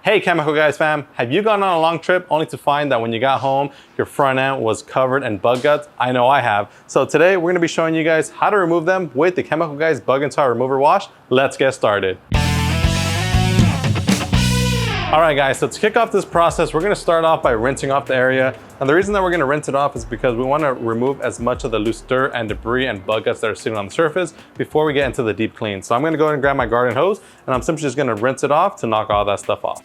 Hey Chemical Guys fam, have you gone on a long trip only to find that when you got home, your front end was covered in bug guts? I know I have. So today we're gonna be showing you guys how to remove them with the Chemical Guys Bug and Tar Remover Wash. Let's get started. All right guys, so to kick off this process, we're gonna start off by rinsing off the area. And the reason that we're gonna rinse it off is because we wanna remove as much of the loose dirt and debris and bug guts that are sitting on the surface before we get into the deep clean. So I'm gonna go ahead and grab my garden hose and I'm simply just gonna rinse it off to knock all that stuff off.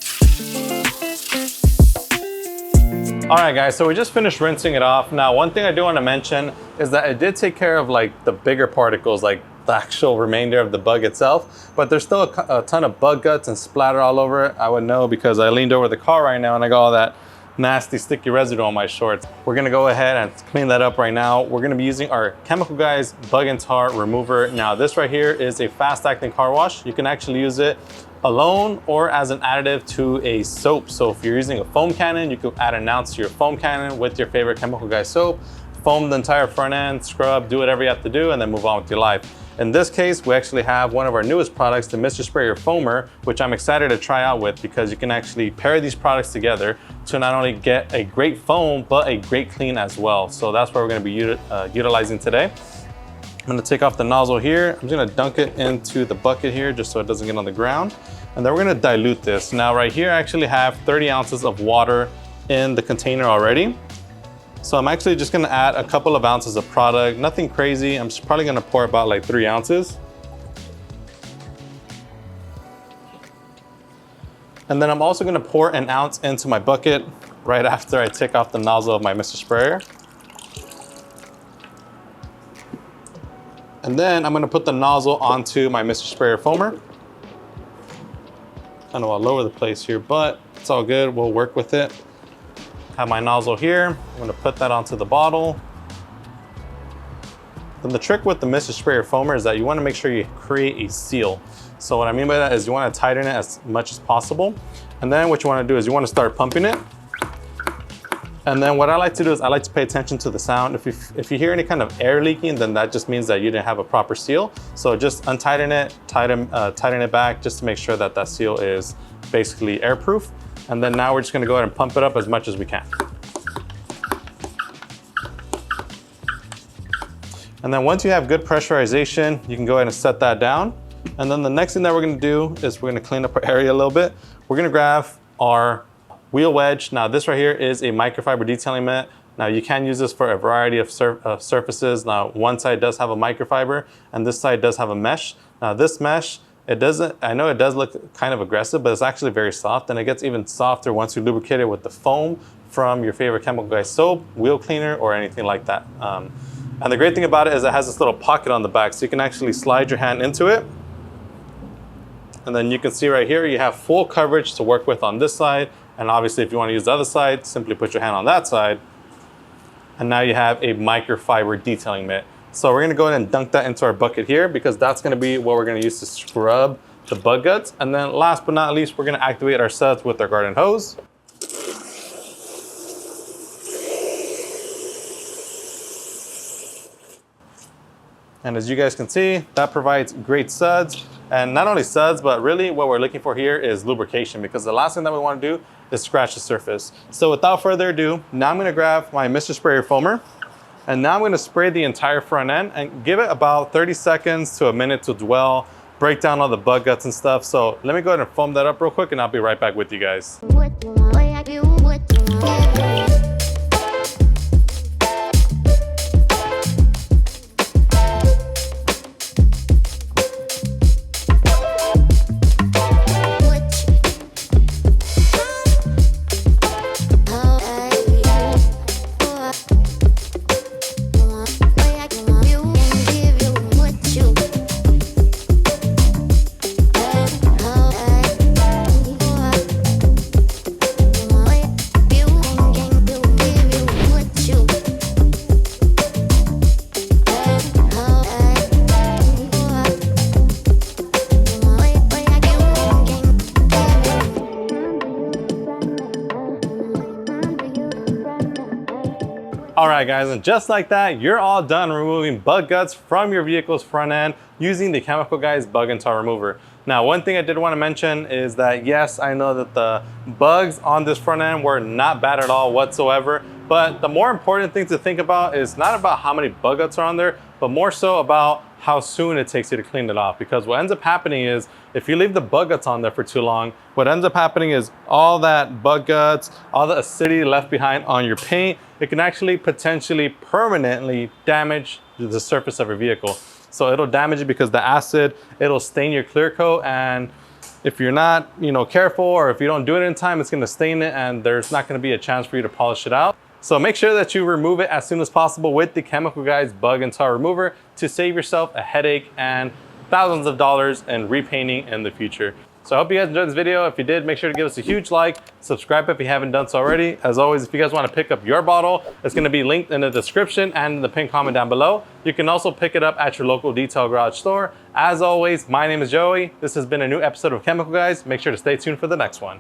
All right guys, so we just finished rinsing it off. Now, one thing I do wanna mention is that it did take care of like the bigger particles, like the actual remainder of the bug itself, but there's still a ton of bug guts and splatter all over it. I would know because I leaned over the car right now and I got all that nasty sticky residue on my shorts. We're gonna go ahead and clean that up right now. We're gonna be using our Chemical Guys Bug and Tar Remover. Now this right here is a fast acting car wash. You can actually use it alone or as an additive to a soap. So if you're using a foam cannon, you could add an ounce to your foam cannon with your favorite Chemical Guys soap, foam the entire front end, scrub, do whatever you have to do, and then move on with your life. In this case, we actually have one of our newest products, the Mr. Sprayer Foamer, which I'm excited to try out with because you can actually pair these products together to not only get a great foam, but a great clean as well. So that's what we're gonna be utilizing today. I'm gonna take off the nozzle here. I'm just gonna dunk it into the bucket here just so it doesn't get on the ground. And then we're gonna dilute this. Now right here, I actually have 30 ounces of water in the container already. So I'm actually just gonna add a couple of ounces of product, nothing crazy. I'm just probably gonna pour about like 3 ounces. And then I'm also gonna pour an ounce into my bucket right after I take off the nozzle of my Mr. Sprayer. And then I'm gonna put the nozzle onto my Mr. Sprayer Foamer. I know I'll lower the place here, but it's all good, we'll work with it. Have my nozzle here. I'm gonna put that onto the bottle. Then the trick with the Mr. Sprayer Foamer is that you wanna make sure you create a seal. So what I mean by that is you wanna tighten it as much as possible. And then what you wanna do is you wanna start pumping it. And then what I like to do is I like to pay attention to the sound. If you hear any kind of air leaking, then that just means that you didn't have a proper seal. So just untighten it, tighten it back just to make sure that that seal is basically airproof. And then now we're just gonna go ahead and pump it up as much as we can. And then once you have good pressurization, you can go ahead and set that down. And then the next thing that we're gonna do is we're gonna clean up our area a little bit. We're gonna grab our Wheel Wedge. Now this right here is a microfiber detailing mitt. Now you can use this for a variety of surfaces. Now one side does have a microfiber and this side does have a mesh. Now this mesh, I know it does look kind of aggressive, but it's actually very soft and it gets even softer once you lubricate it with the foam from your favorite Chemical Guys soap, wheel cleaner, or anything like that. And the great thing about it is it has this little pocket on the back, so you can actually slide your hand into it. And then you can see right here, you have full coverage to work with on this side. And obviously if you want to use the other side, simply put your hand on that side. And now you have a microfiber detailing mitt. So we're gonna go ahead and dunk that into our bucket here because that's gonna be what we're gonna use to scrub the bug guts. And then last but not least, we're gonna activate our suds with our garden hose. And as you guys can see, that provides great suds. And not only suds, but really what we're looking for here is lubrication because the last thing that we wanna do is scratch the surface. So without further ado, now I'm gonna grab my Mr. Sprayer Foamer. And now I'm gonna spray the entire front end and give it about 30 seconds to a minute to dwell, break down all the bug guts and stuff. So let me go ahead and foam that up real quick and I'll be right back with you guys. All right guys, and just like that, you're all done removing bug guts from your vehicle's front end using the Chemical Guys Bug and Tar Remover. Now, one thing I did want to mention is that yes, I know that the bugs on this front end were not bad at all whatsoever, but the more important thing to think about is not about how many bug guts are on there, but more so about how soon it takes you to clean it off. Because what ends up happening is if you leave the bug guts on there for too long, what ends up happening is all that bug guts, all the acidity left behind on your paint, it can actually potentially permanently damage the surface of your vehicle. So it'll damage it because the acid, it'll stain your clear coat, and if you're not, careful, or if you don't do it in time, it's gonna stain it and there's not gonna be a chance for you to polish it out. So make sure that you remove it as soon as possible with the Chemical Guys bug and tar remover to save yourself a headache and thousands of dollars in repainting in the future. So I hope you guys enjoyed this video. If you did, make sure to give us a huge like, subscribe if you haven't done so already. As always, if you guys want to pick up your bottle, it's going to be linked in the description and in the pinned comment down below. You can also pick it up at your local detail garage store. As always, my name is Joey. This has been a new episode of Chemical Guys. Make sure to stay tuned for the next one.